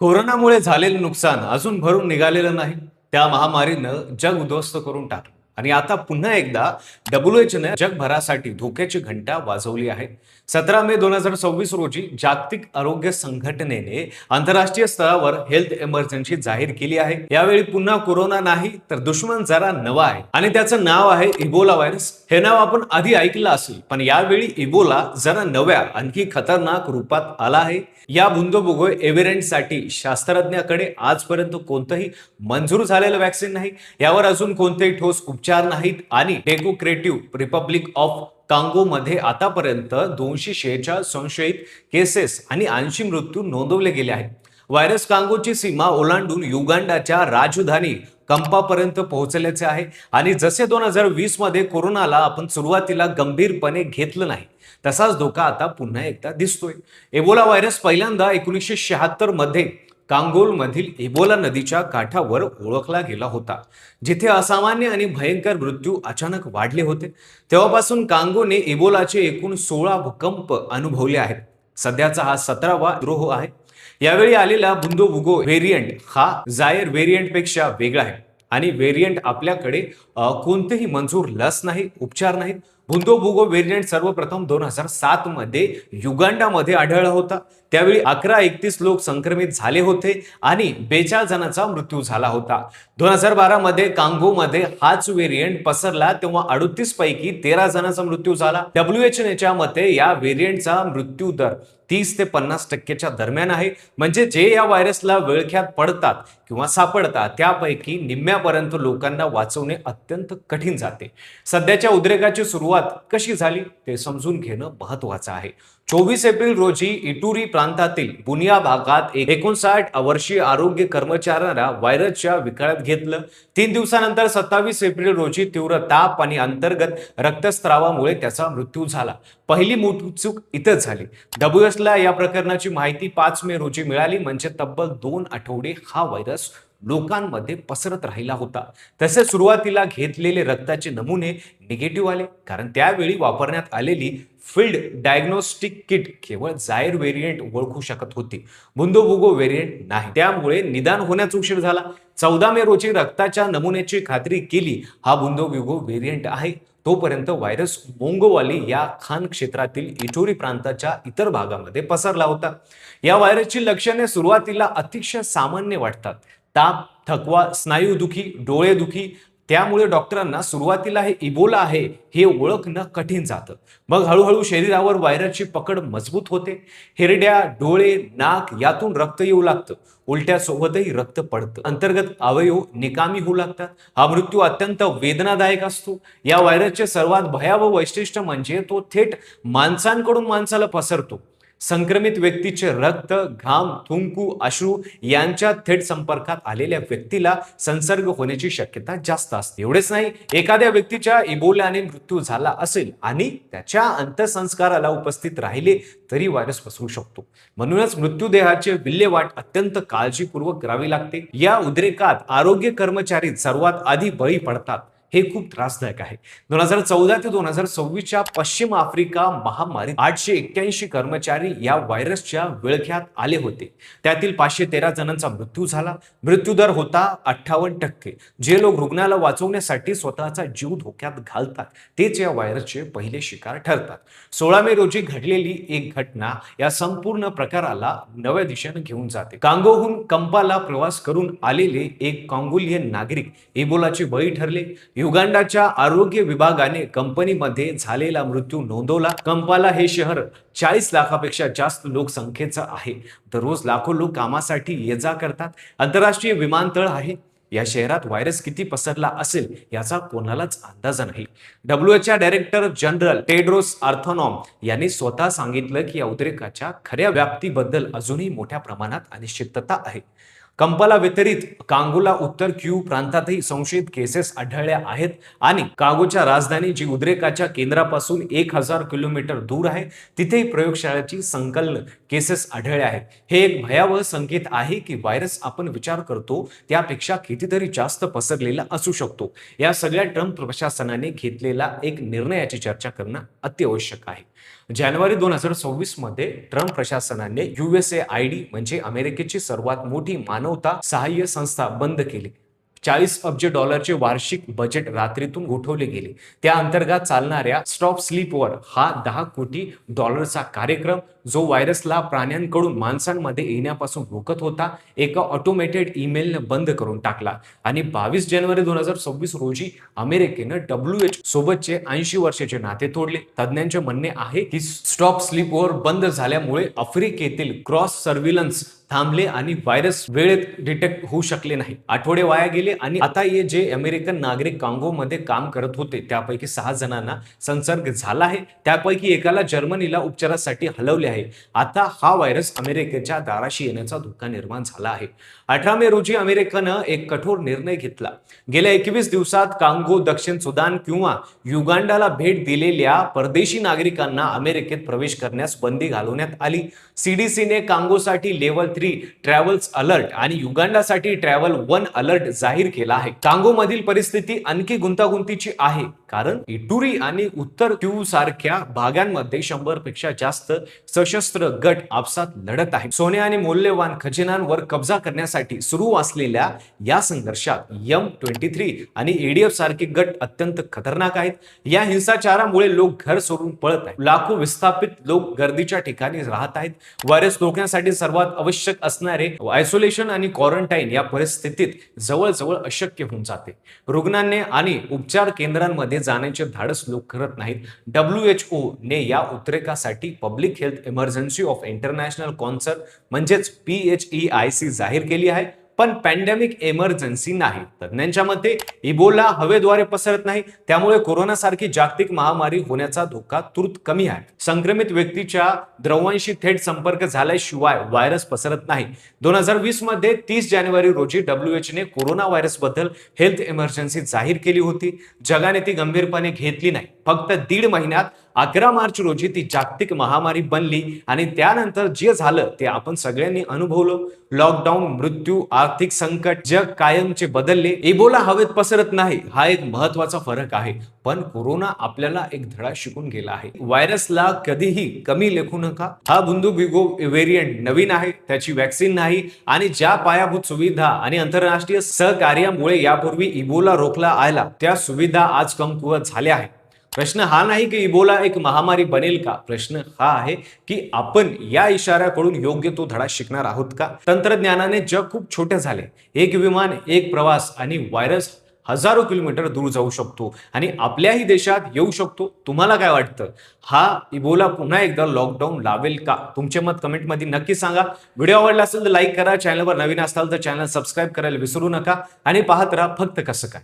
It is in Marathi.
कोरोनामुळे झालेलं नुकसान अजून भरून निघालेलं नाही. त्या महामारीनं जग उद्ध्वस्त करून टाकलं आणि आता पुन्हा एकदा WHO जगभरासाठी धोक्याची घंटा वाजवली आहे. 17 मे 2026 रोजी जागतिक आरोग्य संघटनेने आंतरराष्ट्रीय स्तरावर हेल्थ इमर्जन्सी जाहीर केली आहे. यावेळी पुन्हा कोरोना नाही तर दुश्मन जरा नवा आहे आणि त्याचं नाव आहे इबोला व्हायरस. हे नाव आपण आधी ऐकलं असेल, पण यावेळी इबोला जरा नव्या आणखी खतरनाक रूपात आला आहे. या बुंदोबुगो साठी शास्त्रज्ञाकडे आजपर्यंत कोणतंही मंजूर झालेलं वॅक्सिन नाही, यावर अजून कोणतेही ठोस उपचार नाहीत आणि डेमोक्रेटिक रिपब्लिक ऑफ कांगो मध्ये आतापर्यंत 246 संशयित केसेस आणि 80 मृत्यू नोंदवले गेले आहेत. व्हायरस कांगोची सीमा ओलांडून युगांडाच्या राजधानी कंपापर्यंत पोहोचल्याचे आहे आणि जसे 2020 मध्ये कोरोनाला आपण सुरुवातीला गंभीरपणे घेतलं नाही, तसाच धोका आता पुन्हा एकदा दिसतोय. एबोला व्हायरस पहिल्यांदा 1976 मध्ये कांगोल मधील एबोला नदीच्या काठावर ओळखला गेला होता, जिथे असामान्य आणि भयंकर मृत्यू अचानक वाढले होते. तेव्हापासून कांगोने एबोलाचे एकूण 16 भूकंप अनुभवले आहेत. सध्याचा हा 17वा द्रोह आहे. यावेळी आलेला बुंदोबुगो व्हेरियंट हा जायर व्हेरियंट पेक्षा वेगळा आहे आणि व्हेरियंट आपल्याकडे कोणतेही मंजूर लस नाही, उपचार नाहीत. बुंदोबुगो व्हेरियंट सर्वप्रथम 2007 मध्ये युगांडामध्ये आढळला होता. त्यावेळी 1131 लोक संक्रमित झाले होते आणि 42 जणांचा मृत्यू झाला होता. 2012 मध्ये कांगोमध्ये हाच व्हेरियंट पसरला, तेव्हा 38 पैकी 13 जणांचा मृत्यू झाला. WHO मते या व्हेरियंटचा मृत्यू दर 30 ते 50% दरम्यान आहे. म्हणजे जे या व्हायरसला विळख्यात पडतात किंवा सापडतात त्यापैकी निम्म्यापर्यंत लोकांना वाचवणे अत्यंत कठीण जाते. सध्याच्या उद्रेकाची सुरुवात कशी झाली ते समजून घेणं महत्वाचं आहे. 24 एप्रिल रोजी इटुरी प्रांतातील बुनिया भागात 59 वर्षीय आरोग्य कर्मचाऱ्याला व्हायरसच्या विकळात घेतलं. 3 दिवसानंतर 27 एप्रिल रोजी तीव्र ताप आणि अंतर्गत रक्तस्रावामुळे त्याचा मृत्यू झाला. पहिली मोठी चूक इथंच झाली. WHO या प्रकरणाची माहिती 5 मे रोजी मिळाली, म्हणजे तब्बल 2 आठवडे हा व्हायरस लोकांमध्ये पसरत राहिला होता. तसे सुरुवातीला घेतलेले रक्ताचे नमुने निगेटिव्ह आले, कारण त्यावेळी वापरण्यात आलेली फील्ड डायग्नोस्टिक किट केवळ जायर व्हेरियंट ओळखू शकत होती, बुंदोबुगो व्हेरियंट नाही. त्यामुळे निदान होण्यास उशीर झाला. 14 मे रोजी रक्ताच्या नमुन्याची खात्री केली हा बुंदोबुगो व्हेरियंट आहे. तोपर्यंत व्हायरस मोंगोवाली या खान क्षेत्रातील इटोरी प्रांताच्या इतर भागामध्ये पसरला होता. या व्हायरसची लक्षणे सुरुवातीला अतिशय सामान्य वाटतात. ताप, थकवा, स्नायूदुखी, डोळेदुखी. त्यामुळे डॉक्टरांना सुरुवातीला हे इबोला आहे हे ओळखणं कठीण जातं. मग हळूहळू शरीरावर व्हायरसची पकड मजबूत होते. हिरड्या, डोळे, नाक यातून रक्त येऊ लागतं. उलट्यासोबतही रक्त पडतं. अंतर्गत अवयव निकामी होऊ लागतात. हा मृत्यू अत्यंत वेदनादायक असतो. या व्हायरसचे सर्वात भयावह वैशिष्ट्य म्हणजे तो थेट माणसांकडून माणसाला पसरतो. संक्रमित व्यक्तीचे रक्त, घाम, थुंकू, अश्रू यांच्या थेट संपर्कात आलेल्या व्यक्तीला संसर्ग होण्याची शक्यता जास्त असते. एवढेच नाही, एखाद्या व्यक्तीच्या इबोलाने मृत्यू झाला असेल आणि त्याच्या अंत्यसंस्काराला उपस्थित राहिले तरी व्हायरस पसरू शकतो. म्हणूनच मृत्यूदेहाचे विल्हेवाट अत्यंत काळजीपूर्वक करावी लागते. या उद्रेकात आरोग्य कर्मचारी सर्वात आधी बळी पडतात. हे खूप त्रासदायक आहे. 2014 ते 2026च्या पश्चिम आफ्रिका महामारीत 881 कर्मचारी या व्हायरसच्या विळख्यात आले होते. त्यातील 513 जणांचा मृत्यू झाला. मृत्यूदर होता 58%. जे लोक रुग्णाला वाचवण्यासाठी स्वतःचा जीव धोक्यात घालतात तेच या व्हायरसचे पहिले शिकार ठरतात. 16 मे रोजी घडलेली एक घटना या संपूर्ण प्रकाराला नव्या दिशेने घेऊन जाते. कांगोहून कंपाला प्रवास करून आलेले एक कांगोलियन नागरिक इबोलाचे बळी ठरले. युगांडाच्या आरोग्य विभागाने कंपनीमध्ये झालेला मृत्यू नोंदवला. कंपाला हे शहर 40 लाखापेक्षा जास्त लोकसंख्येचं आहे. दररोज लाखो लोक कामासाठी ये जा करतात. आंतरराष्ट्रीय विमानतळ आहे. या शहरात व्हायरस किती पसरला असेल याचा कोणालाच अंदाज नाही. WHO डायरेक्टर जनरल टेड्रोस अर्थानॉम यांनी स्वतः सांगितलं की या उद्रेकाच्या खऱ्या व्याप्तीबद्दल अजूनही मोठ्या प्रमाणात अनिश्चितता आहे. कंपाला व्यतिरिक्त कांगोला उत्तर क्यू प्रांतातही संशयित केसेस आढळल्या आहेत आणि कांगोच्या राजधानी जी उद्रेकाच्या केंद्रापासून 1000 किलोमीटर दूर आहे तिथेही प्रयोगशाळेची संकलन केसेस आढळल्या आहेत. हे एक भयावह संकेत आहे की व्हायरस आपण विचार करतो त्यापेक्षा कितीतरी जास्त पसरलेला असू शकतो. या सगळ्या ट्रम्प प्रशासनाने घेतलेला एक निर्णयाची चर्चा करणं अत्यावश्यक आहे. जानेवारी 2026 मध्ये ट्रम्प प्रशासनाने USAID म्हणजे अमेरिकेची सर्वात मोठी मानवता सहाय्य संस्था बंद केली. 40 अब्ज डॉलरचे वार्षिक बजेट रात्रीतून गोठवले गेले. त्या अंतर्गत चालणाऱ्या स्टॉप स्लीपवर हा 10 कोटी डॉलरचा कार्यक्रम जो व्हायरसला प्राण्यांकडून माणसांमध्ये येण्यापासून रोखत होता, एका ऑटोमेटेड ईमेलने बंद करून टाकला. आणि 22 जानेवारी 2026 रोजी अमेरिकेनं WHO सोबतचे 80 वर्षाचे नाते तोडले. तज्ज्ञांचे म्हणणे आहे की स्टॉप स्लीपवर बंद झाल्यामुळे आफ्रिकेतील क्रॉस सर्व्हिलन्स थांबले आणि व्हायरस वेळेत डिटेक्ट होऊ शकले नाही. आठवडे वाया गेले आणि आता हे जे अमेरिकन नागरिक कांगोमध्ये काम करत होते त्यापैकी 6 जणांना संसर्ग झाला आहे. त्यापैकी एकाला जर्मनीला उपचारासाठी हलवले आहे. आता हा व्हायरस अमेरिकेच्या दाराशी येण्याचा धोका निर्माण झाला आहे. 18 मे रोजी अमेरिकेनं एक कठोर निर्णय घेतला. गेल्या 21 दिवसात कांगो, दक्षिण सुदान किंवा युगांडाला भेट दिलेल्या परदेशी नागरिकांना अमेरिकेत प्रवेश करण्यास बंदी घालवण्यात आली. CDCने कांगोसाठी लेव्हल 3 ट्रॅव्हल्स अलर्ट आणि युगांडासाठी ट्रॅव्हल 1 अलर्ट जाहीर केला आहे. कांगोमधील परिस्थिती आणखी गुंतागुंतीची आहे कारण इटुरी आणि उत्तर किवू सारख्या भागांमध्ये 100 पेक्षा जास्त सशस्त्र गट आपसात लढत आहेत. सोने आणि मौल्यवान खजिन्यांवर कब्जा करण्यासाठी सुरू असलेल्या या संघर्षात M23 आणि ADF सारखे गट अत्यंत खतरनाक आहेत. या हिंसाचारामुळे लोक घर सोडून पळत आहेत. लाखो विस्थापित लोक गर्दीच्या ठिकाणी राहत आहेत. व्हायरस रोखण्यासाठी सर्वात आवश्यक असणारे आयसोलेशन आणि क्वारंटाईन या परिस्थितीत जवळजवळ अशक्य होऊन जाते. रुग्णांनी आणि उपचार केंद्रांमध्ये जाण्याचे धाडस लोक करत नाहीत. WHO ने या उद्रेकासाठी public health emergency of international concern म्हणजेच PHEIC जाहीर केली आहे, पण पॅन्डेमिक इमर्जन्सी नाही. तज्ञांच्या मते इबोला हवेद्वारे पसरत नाही, त्यामुळे कोरोना सारखी जागतिक महामारी होण्याचा धोका तूर्त कमी आहे. संक्रमित व्यक्तीच्या द्रव्यांशी थेट संपर्क झाल्याशिवाय व्हायरस पसरत नाही. 2020 मध्ये 30 जानेवारी रोजी WHO ने कोरोना व्हायरस बद्दल हेल्थ इमर्जन्सी जाहीर केली होती. जगाने ती गंभीरपणे घेतली नाही. फक्त 1.5 महिन्यात 11 मार्च रोजी ती जागतिक महामारी बनली आणि त्यानंतर जे झालं ते आपण सगळ्यांनी अनुभवलं. लॉकडाऊन, मृत्यू, आर्थिक संकट, जग कायमचे बदलले. इबोला हवेत पसरत नाही हा एक महत्वाचा फरक आहे, पण कोरोना आपल्याला एक धडा शिकून गेला आहे. व्हायरसला कधीही कमी लेखू नका. हा बुंदुगिगो व्हेरियंट नवीन आहे, त्याची वॅक्सिन नाही आणि ज्या पायाभूत सुविधा आणि आंतरराष्ट्रीय सहकार्यामुळे यापूर्वी इबोला रोखला आला त्या सुविधा आज कमकुवत झाल्या आहेत. प्रश्न हा नाही की इबोला एक महामारी बनेल का, प्रश्न हा आहे की आपण या इशाऱ्याकडून योग्य तो धडा शिकणार आहोत का. तंत्रज्ञानाने जग खूप छोटे झाले. एक विमान, एक प्रवास आणि व्हायरस हजारो किलोमीटर दूर जाऊ शकतो आणि आपल्याही देशात येऊ शकतो. तुम्हाला काय वाटतं, हा इबोला पुन्हा एकदा लॉकडाऊन लावेल का? तुमचे मत कमेंटमध्ये नक्की सांगा. व्हिडिओ आवडला असेल तर लाईक करा. चॅनलवर नवीन असाल तर चॅनल सबस्क्राईब करायला विसरू नका आणि पाहत राहा फक्त कसं काय.